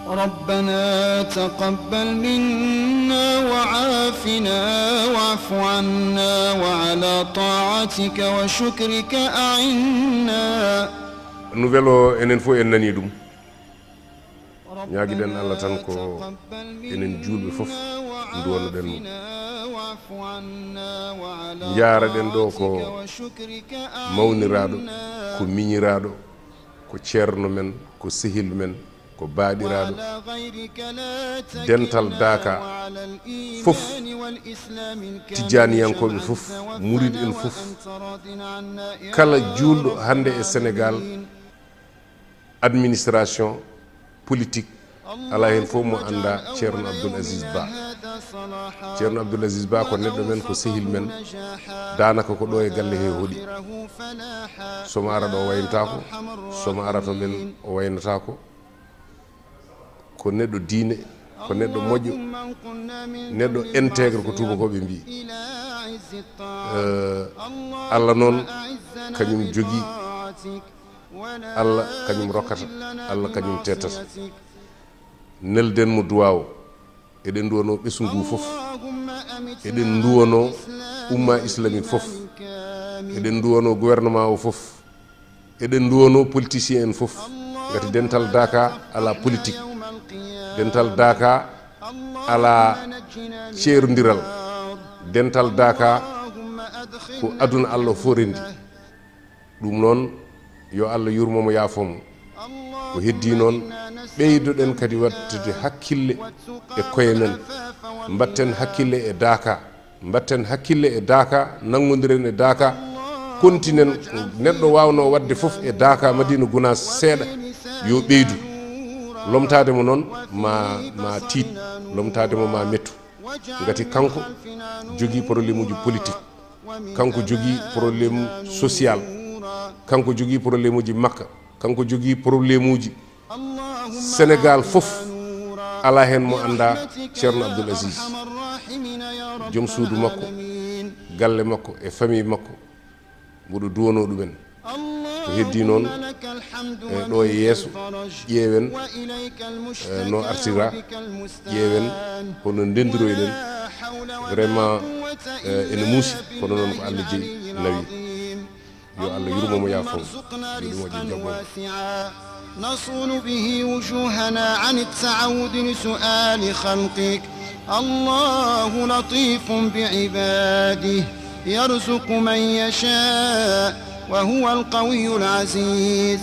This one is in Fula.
ربنا تقبل منا وعافنا واعف عنا وعلى طاعتك وشكرك أعنا. نوفيلو enen fo en nani dum ñaagiden Allah tan ko enen julbe fof nduwono den mo jaara den do ko mawniraado ko miñiraado ko ceerno men ko sehil men ko baadiraado dental daaka fof tijaniyankoɓe fof murid en fof kala juulɗo hande e Sénégal administration politique ala hen fof mo anda ceerno Abdoul Aziz Ba. ceerno Abdoul Aziz Ba ko neɗɗo men ko sehil men danaka ko ɗo e galle he hoɗi somo ara ɗo o waynatako somo ara to men o waynatako ko neɗɗo diine ko neɗɗo moƴƴo neɗɗo intègre ko tubakoɓe mbi Allah noon kañum jogui Allah kañum rokkata Allah kañum tettata nelden mo duwa o eɗen duwano ɓesgu ngu fof eɗen duwano umma islamique fof eɗen duwano gouvernement o fof eɗen duwano politicien en fof gati dental daka ala politique dental daka ala ceerodiral dental daka ko aduna Allah fo rendi ɗum noon yo Allah yurmomo yaafomo ko heddi noon ɓeydoɗen kadi wattude hakkille e koye men mbatten hakkille e daaka mbatten hakkille e daaka nangodiren e daaka kontinen neɗɗo wawno wadde fof e daaka Madina Gounass seeɗa yo ɓeydu lomtade mo noon ma tiit lomtade mo ma mettu gati kanko jogui probléme uji politique kanko jogui probléme social kanko jogui probléme uji makka kanko jogui probléme uji Sénégal fof ala hen mo anda ceerno Abdoul Aziz joom suudu makko galle makko e famille makko mboɗo duwono ɗumen ko heddi noon e ɗo e yeeso ƴeewen no artira ƴeewen hono ndendiroyɗen vraiment ene muusi kono noon ko Allah jeeyi nawi yo Allah yurmomo yaafomo ɗum waɗi jabbo نصون به وجوهنا عن التعود لسؤال خلقك الله لطيف بعباده يرزق من يشاء وهو القوي العزيز